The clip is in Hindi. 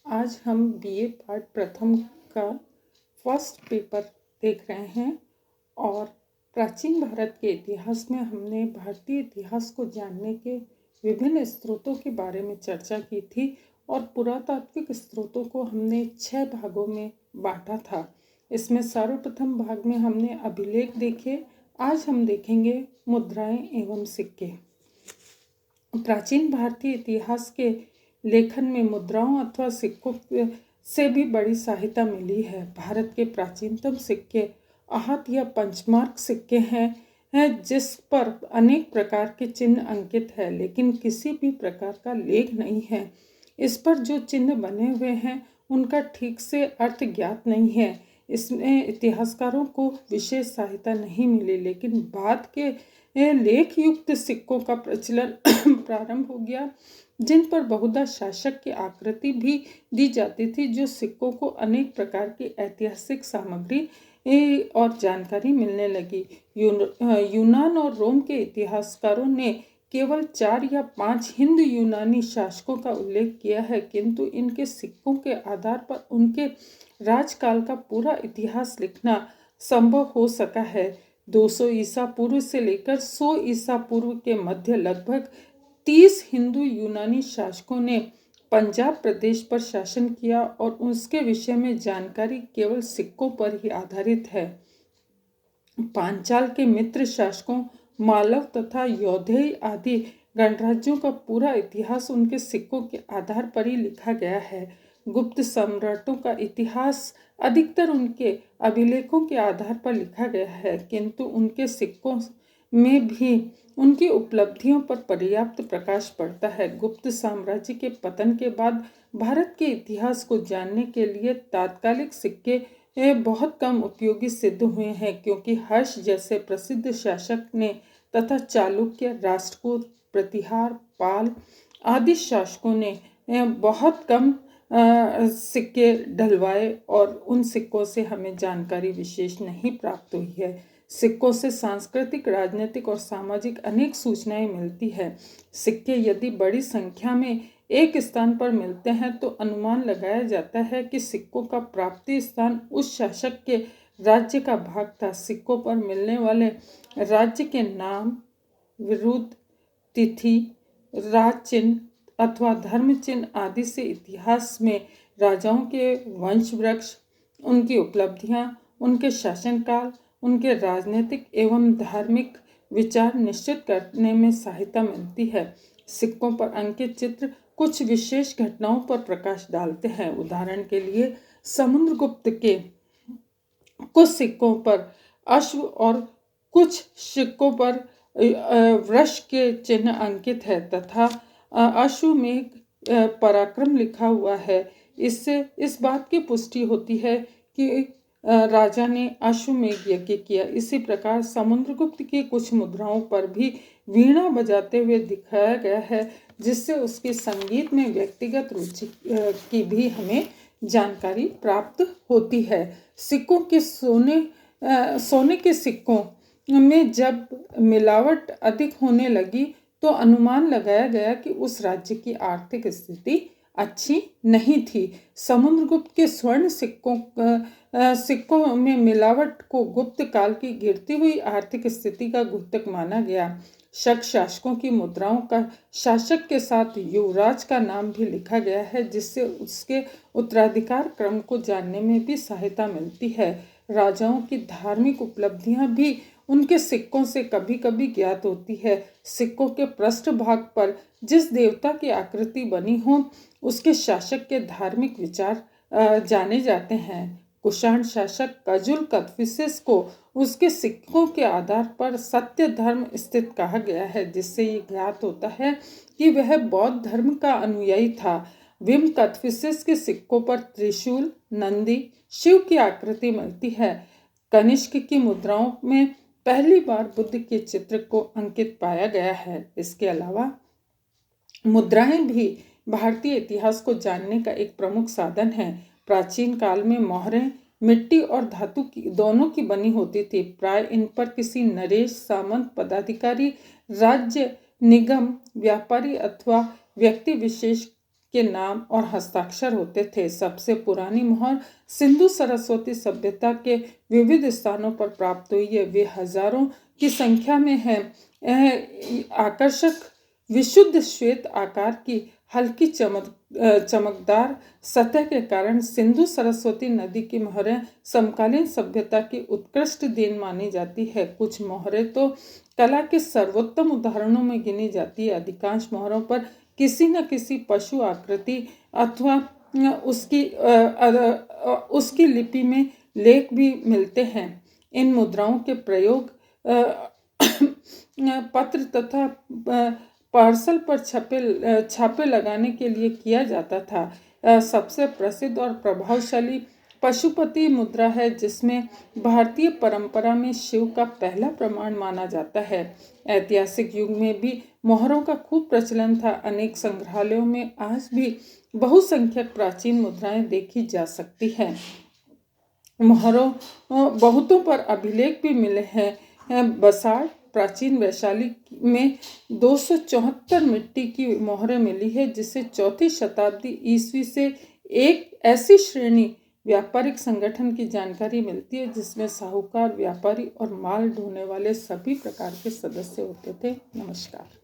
आज हम बीए पार्ट प्रथम का फर्स्ट पेपर देख रहे हैं और प्राचीन भारत के इतिहास में हमने भारतीय इतिहास को जानने के विभिन्न स्रोतों के बारे में चर्चा की थी और पुरातात्विक स्रोतों को हमने 6 भागों में बांटा था। इसमें सर्वप्रथम भाग में हमने अभिलेख देखे। आज हम देखेंगे मुद्राएं एवं सिक्के। प्राचीन भारतीय इतिहास के लेखन में मुद्राओं अथवा सिक्कों से भी बड़ी सहायता मिली है। भारत के प्राचीनतम सिक्के आहत या पंचमार्क सिक्के हैं जिस पर अनेक प्रकार के चिन्ह अंकित है, लेकिन किसी भी प्रकार का लेख नहीं है। इस पर जो चिन्ह बने हुए हैं उनका ठीक से अर्थ ज्ञात नहीं है। इसमें इतिहासकारों को विशेष सहायता नहीं मिली, लेकिन बाद के लेख युक्त सिक्कों का प्रचलन प्रारंभ हो गया, जिन पर बहुधा शासक की आकृति भी दी जाती थी, जो सिक्कों को अनेक प्रकार की ऐतिहासिक सामग्री और जानकारी मिलने लगी। यूनान और रोम के इतिहासकारों ने केवल 4 या 5 हिंद यूनानी शासकों का उल्लेख किया है, किंतु इनके सिक्कों के आधार पर उनके राजकाल का पूरा इतिहास लिखना संभव हो सका है। 200 ईसा पूर्व से लेकर 100 ईसा पूर्व के मध्य लगभग 30 हिंदू यूनानी शासकों ने पंजाब प्रदेश पर शासन किया और उसके विषय में जानकारी केवल सिक्कों पर ही आधारित है। पांचाल के मित्र शासकों मालव तथा यौधेय आदि गणराज्यों का पूरा इतिहास उनके सिक्कों के आधार पर ही लिखा गया है। गुप्त सम्राटों का इतिहास अधिकतर उनके अभिलेखों के आधार पर लिखा गया है, किंतु उनके सिक्कों में भी उनकी उपलब्धियों पर पर्याप्त प्रकाश पड़ता है। गुप्त साम्राज्य के पतन के बाद भारत के इतिहास को जानने के लिए तात्कालिक सिक्के बहुत कम उपयोगी सिद्ध हुए हैं, क्योंकि हर्ष जैसे प्रसिद्ध शासक ने तथा चालुक्य, राष्ट्रकूट, प्रतिहार, पाल आदि शासकों ने बहुत कम सिक्के ढलवाए और उन सिक्कों से हमें जानकारी विशेष नहीं प्राप्त हुई है। सिक्कों से सांस्कृतिक, राजनीतिक और सामाजिक अनेक सूचनाएं मिलती है। सिक्के यदि बड़ी संख्या में एक स्थान पर मिलते हैं तो अनुमान लगाया जाता है कि सिक्कों का प्राप्ति स्थान उस शासक के राज्य का भाग था। सिक्कों पर मिलने वाले राज्य के नाम, विरुद्ध, तिथि, राज चिन्ह अथवा धर्म चिन्ह आदि से इतिहास में राजाओं के वंश वृक्ष, उनकी उपलब्धियां, उनके शासनकाल, उनके राजनीतिक एवं धार्मिक विचार निश्चित करने में सहायता मिलती है। सिक्कों पर अंकित चित्र कुछ विशेष घटनाओं पर प्रकाश डालते हैं। उदाहरण के लिए समुद्रगुप्त के कुछ सिक्कों पर अश्व और कुछ सिक्कों पर वृष के चिन्ह अंकित है तथा अश्व में पराक्रम लिखा हुआ है। इससे इस बात की पुष्टि होती है कि राजा ने अश्वमेध यज्ञ किया। इसी प्रकार समुद्रगुप्त की कुछ मुद्राओं पर भी वीणा बजाते हुए दिखाया गया है, जिससे उसके संगीत में व्यक्तिगत रुचि की भी हमें जानकारी प्राप्त होती है। सिक्कों के सोने के सिक्कों में जब मिलावट अधिक होने लगी तो अनुमान लगाया गया कि उस राज्य की आर्थिक स्थिति अच्छी नहीं थी। समुद्रगुप्त के स्वर्ण सिक्कों में मिलावट को गुप्त काल की गिरती हुई आर्थिक स्थिति का द्योतक माना गया। शक शासकों की मुद्राओं का शासक के साथ युवराज का नाम भी लिखा गया है, जिससे उसके उत्तराधिकार क्रम को जानने में भी सहायता मिलती है। राजाओं की धार्मिक उपलब्धियां भी उनके सिक्कों से कभी कभी ज्ञात होती है। सिक्कों के पृष्ठ भाग पर जिस देवता की आकृति बनी हो उसके शासक के धार्मिक विचार जाने जाते हैं। कुषाण शासक कजुल कदफिसिस को उसके सिक्कों के आधार पर सत्य धर्म स्थित कहा गया है, जिससे ये ज्ञात होता है कि वह बौद्ध धर्म का अनुयायी था। विम कदफिसिस के सिक्कों पर त्रिशूल, नंदी, शिव की आकृति मिलती है। कनिष्क की मुद्राओं में पहली बार बुद्ध के चित्र को अंकित पाया गया है। इसके अलावा मुद्राएं भी भारतीय इतिहास को जानने का एक प्रमुख साधन है। प्राचीन काल में मोहरें मिट्टी और धातु की दोनों की बनी होती थी। प्राय इन पर किसी नरेश, सामंत, पदाधिकारी, राज्य, निगम, व्यापारी अथवा व्यक्ति विशेष के नाम और हस्ताक्षर होते थे। सबसे पुरानी मोहर सिंधु सरस्वती सभ्यता के विविध स्थानों पर प्राप्त हुई है। वे हजारों की संख्या में है। आकर्षक विशुद्ध श्वेत आकार की हल्की चमकदार सतह के कारण सिंधु सरस्वती नदी की मोहरें समकालीन सभ्यता की उत्कृष्ट देन मानी जाती है। कुछ मोहरें तो कला के सर्वोत्तम उदाहरणों में गिनी जाती है। अधिकांश मोहरों पर किसी न किसी पशु आकृति अथवा उसकी लिपि में लेख भी मिलते हैं। इन मुद्राओं के प्रयोग पत्र तथा पार्सल पर छापे लगाने के लिए किया जाता था। सबसे प्रसिद्ध और प्रभावशाली पशुपति मुद्रा है, जिसमें भारतीय परंपरा में शिव का पहला प्रमाण माना जाता है। ऐतिहासिक युग में भी मोहरों का खूब प्रचलन था। अनेक संग्रहालयों में आज भी बहुसंख्यक प्राचीन मुद्राएं देखी जा सकती हैं। मोहरों बहुतों पर अभिलेख भी मिले हैं। बसाड़ प्राचीन वैशाली में 274 मिट्टी की मोहरें मिली है, जिसे 4वीं शताब्दी ईस्वी से एक ऐसी श्रेणी व्यापारिक संगठन की जानकारी मिलती है जिसमें साहूकार, व्यापारी और माल ढोने वाले सभी प्रकार के सदस्य होते थे। नमस्कार।